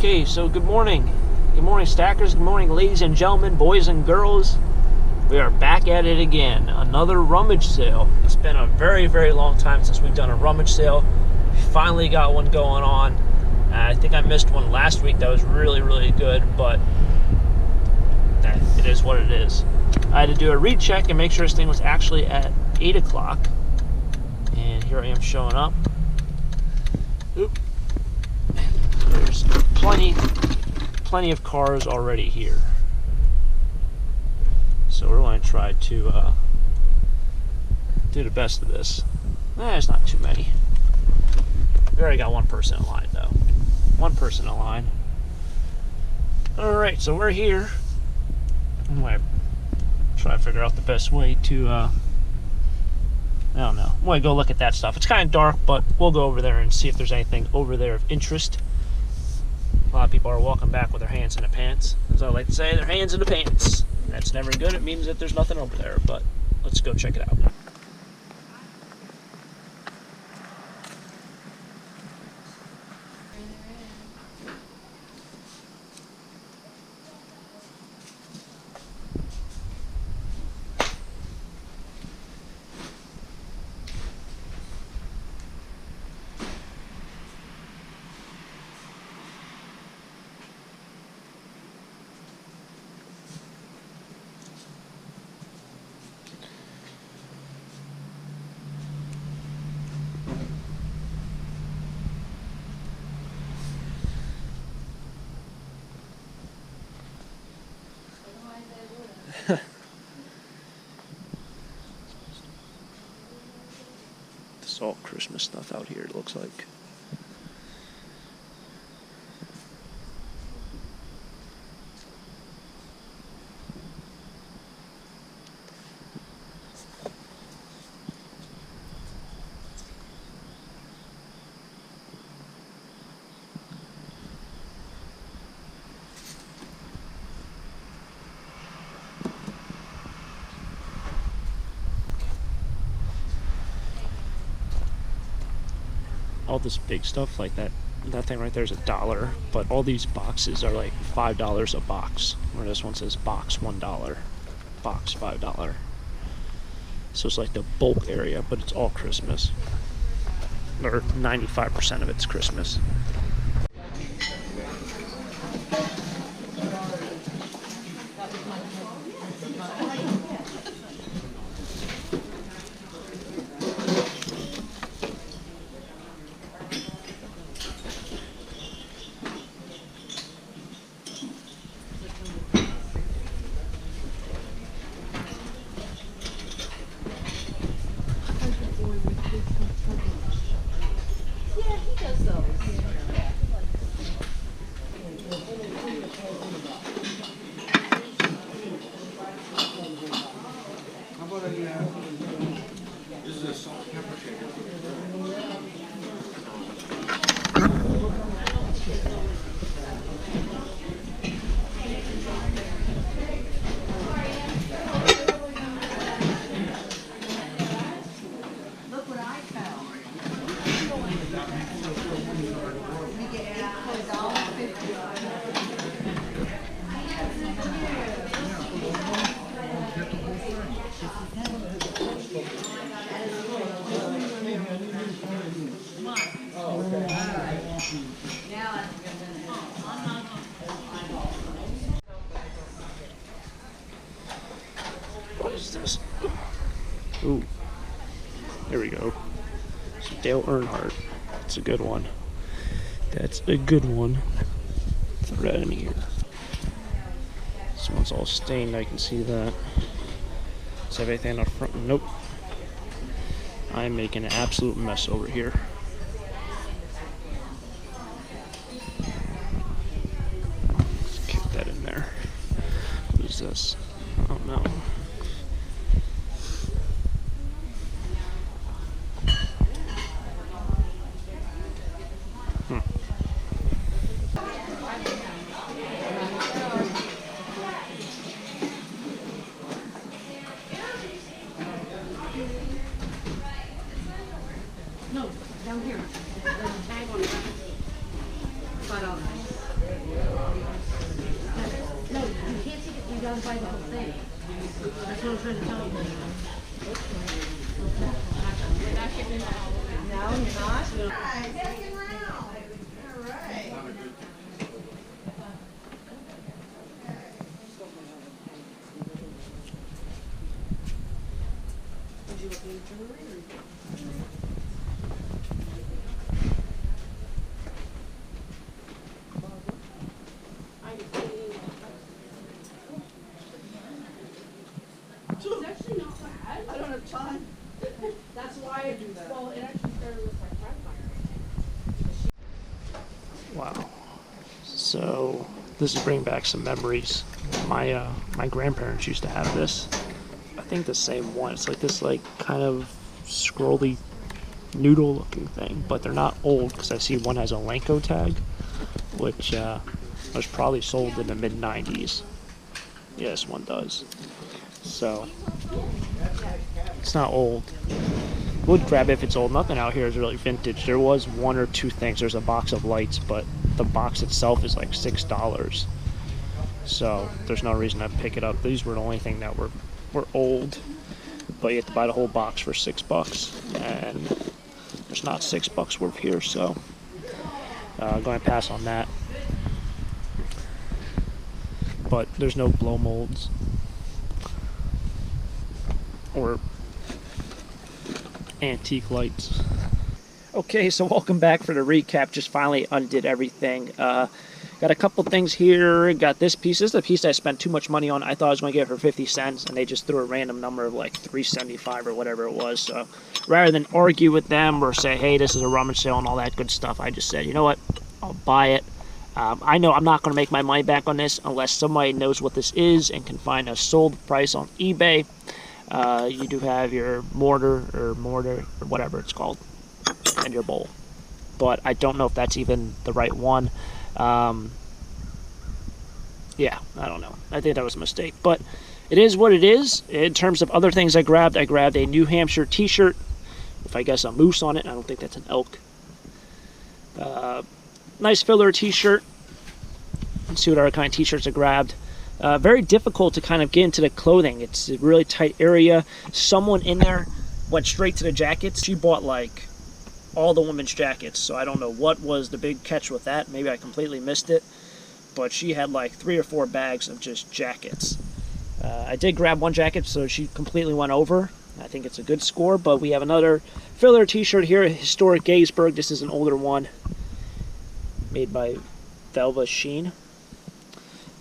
Okay, so good morning. Good morning, stackers. Good morning, ladies and gentlemen, boys and girls. We are back at it again. Another rummage sale. It's been a very, very long time since we've done a rummage sale. We finally got one going on. I think I missed one last week that was really, really good, but it is what it is. I had to do a recheck and make sure this thing was actually at 8 o'clock. And here I am showing up. Oop. There's plenty of cars already here. So we're going to try to do the best of this. It's not too many. We already got one person in line, though. One person in line. Alright, so we're here. I'm going to try to figure out the best way to, I don't know. I'm going to go look at that stuff. It's kind of dark, but we'll go over there and see if there's anything over there of interest. A lot of people are walking back with their hands in the pants. As I like to say, their hands in the pants. That's never good. It means that there's nothing over there, but let's go check it out. It's all Christmas stuff out here, it looks like. All this big stuff like that thing right there is $1, but all these boxes are like $5 a box, where this one says box $1, box $5. So it's like the bulk area, but it's all Christmas, or 95% of it's Christmas. This is a salt and pepper shaker. Look what I found. We get $8.50. What is this? Ooh. There we go. Some Dale Earnhardt. That's a good one. That's a good one. Throw that in here. This one's all stained, I can see that. Does have anything on the front? Nope. I'm making an absolute mess over here. Let's kick that in there. What is this? I don't know. No, down here. There's a tag on it. $5. gotta buy the whole thing. That's what I'm trying to tell them. No, you're not? All right, second round. All right. Did you look at your jewelry or? It's actually not bad. I don't have time. That's why I do that. Well, it actually started with my friend. Wow. So this is bringing back some memories. My grandparents used to have this. I think the same one. It's like this kind of scrolly noodle looking thing, but they're not old because I see one has a Lanco tag, which was probably sold in the mid 90s. Yeah, this one does. So it's not old. Would grab it if it's old. Nothing out here is really vintage. There was one or two things. There's a box of lights, but the box itself is like $6. So there's no reason to pick it up. These were the only thing that were old, but you have to buy the whole box for $6, and there's not $6 worth here. So I'm going to pass on that. But there's no blow molds or antique lights. Okay, so welcome back for the recap. Just finally undid everything. Got a couple things here. Got this piece. This is a piece I spent too much money on. I thought I was going to get it for 50 cents, and they just threw a random number of like $3.75 or whatever it was. So rather than argue with them or say, hey, this is a rummage sale and all that good stuff, I just said, you know what, I'll buy it. I know I'm not going to make my money back on this unless somebody knows what this is and can find a sold price on eBay. You do have your mortar or whatever it's called, and your bowl, but I don't know if that's even the right one. Yeah, I don't know. I think that was a mistake, but it is what it is. In terms of other things I grabbed a New Hampshire t-shirt with, I guess, a moose on it. I don't think that's an elk. Nice filler t-shirt. Let's see what other kind of t-shirts I grabbed. Very difficult to kind of get into the clothing. It's a really tight area. Someone in there went straight to the jackets. She bought like all the women's jackets, so I don't know what was the big catch with that. Maybe I completely missed it, but she had like 3 or 4 bags of just jackets. I did grab one jacket, so she completely went over. I think it's a good score, but we have another filler t-shirt here, Historic Gettysburg. This is an older one made by Velva Sheen.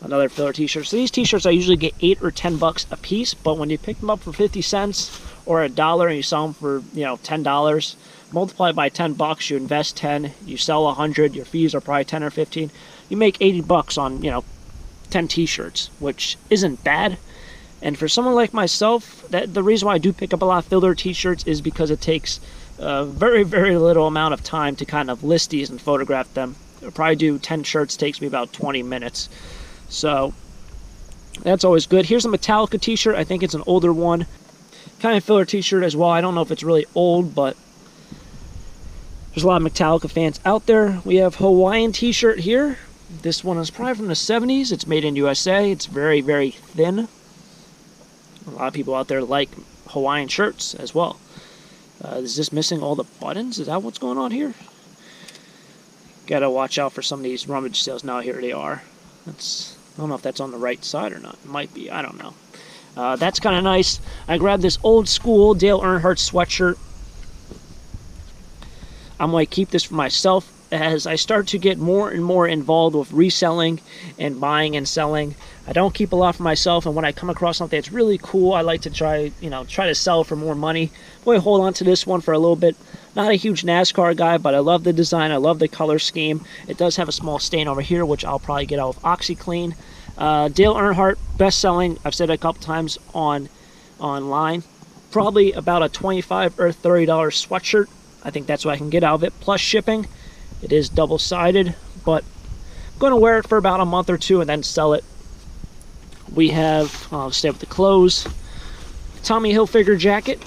Another filler t-shirt. So these t-shirts I usually get $8 or $10 a piece, but when you pick them up for 50 cents or $1 and you sell them for, you know, $10, multiply by $10, you invest 10, you sell 100, your fees are probably 10 or 15. You make $80 on, you know, 10 t-shirts, which isn't bad. And for someone like myself, the reason why I do pick up a lot of filler t-shirts is because it takes a very, very little amount of time to kind of list these and photograph them. I'll probably do 10 shirts, takes me about 20 minutes. So that's always good. Here's a Metallica t-shirt. I think it's an older one. Kind of filler t-shirt as well. I don't know if it's really old, but there's a lot of Metallica fans out there. We have Hawaiian t-shirt here. This one is probably from the 70s. It's made in USA. It's very, very thin. A lot of people out there like Hawaiian shirts as well. Is this missing all the buttons? Is that what's going on here? Gotta watch out for some of these rummage sales. Now here they are. I don't know if that's on the right side or not. It might be. I don't know. That's kind of nice. I grabbed this old school Dale Earnhardt sweatshirt. I'm going to keep this for myself as I start to get more and more involved with reselling and buying and selling. I don't keep a lot for myself, and when I come across something that's really cool, I like to try to sell for more money. Boy, hold on to this one for a little bit. Not a huge NASCAR guy, but I love the design. I love the color scheme. It does have a small stain over here, which I'll probably get out with OxyClean. Dale Earnhardt, best-selling. I've said it a couple times online. Probably about a $25 or $30 sweatshirt. I think that's what I can get out of it, plus shipping. It is double-sided, but I'm going to wear it for about a month or two and then sell it. We have, I'll stay with the clothes, Tommy Hilfiger jacket.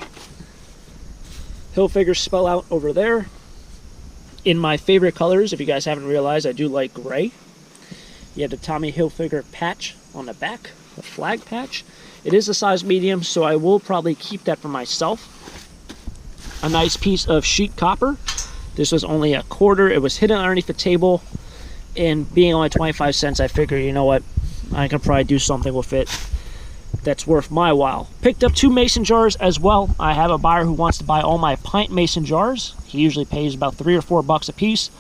Hilfiger spell out over there. In my favorite colors, if you guys haven't realized, I do like gray. You have the Tommy Hilfiger patch on the back. a flag patch. It is a size medium, so I will probably keep that for myself. A nice piece of sheet copper. This was only $1. It was hidden underneath the table, and being only 25 cents, I figured, you know what, I can probably do something with it that's worth my while. Picked up 2 mason jars as well. I have a buyer who wants to buy all my pint mason jars. He usually pays about $3 or $4 a piece,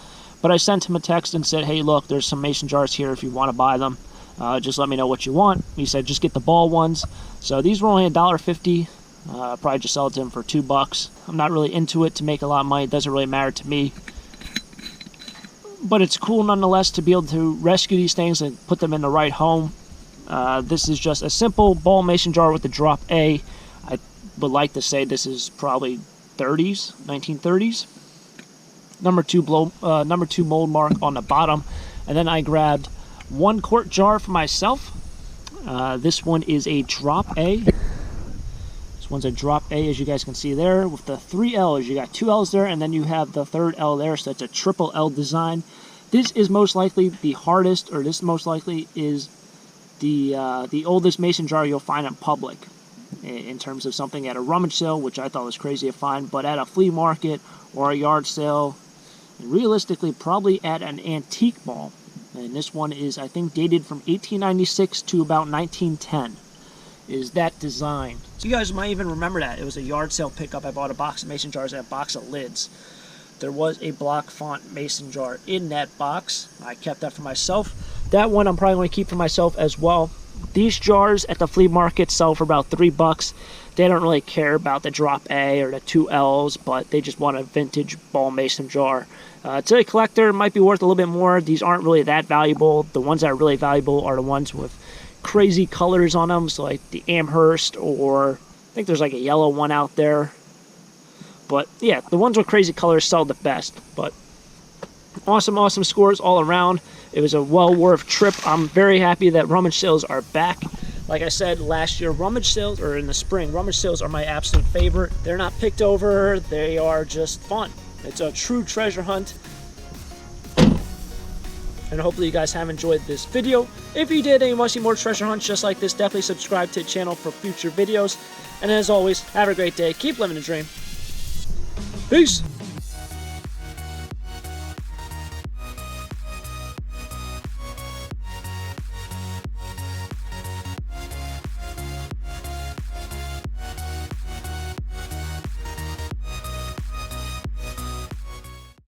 but I sent him a text and said, hey, look, there's some mason jars here if you want to buy them. Just let me know what you want. He said, just get the ball ones. So these were only $1.50. Probably just sell it to him for $2. I'm not really into it to make a lot of money. It doesn't really matter to me. But it's cool nonetheless to be able to rescue these things and put them in the right home. This is just a simple ball mason jar with the drop A. I would like to say this is probably 1930s. Number 2 mold mark on the bottom. And then I grabbed 1 quart jar for myself. This one is a drop A. This one's a drop A, as you guys can see there, with the 3 L's. You got 2 L's there, and then you have the 3rd L there, so that's a triple L design. This is most likely the hardest, or this most likely is the oldest mason jar you'll find in public, in terms of something at a rummage sale, which I thought was crazy to find, but at a flea market or a yard sale, and realistically probably at an antique mall. And this one is, I think, dated from 1896 to about 1910. Is that design. So you guys might even remember that. It was a yard sale pickup. I bought a box of mason jars and a box of lids. There was a block font mason jar in that box. I kept that for myself. That one I'm probably going to keep for myself as well. These jars at the flea market sell for about $3. They don't really care about the drop A or the 2 L's, but they just want a vintage ball mason jar. To a collector, it might be worth a little bit more. These aren't really that valuable. The ones that are really valuable are the ones with crazy colors on them, so like the Amherst, or I think there's like a yellow one out there. But yeah, the ones with crazy colors sell the best. But awesome scores all around. It was a well worth trip. I'm very happy that rummage sales are back. Like I said last year, rummage sales, or in the spring, rummage sales are my absolute favorite. They're not picked over, they are just fun. It's a true treasure hunt. And hopefully you guys have enjoyed this video. If you did and you want to see more treasure hunts just like this, definitely subscribe to the channel for future videos. And as always, have a great day. Keep living the dream. Peace.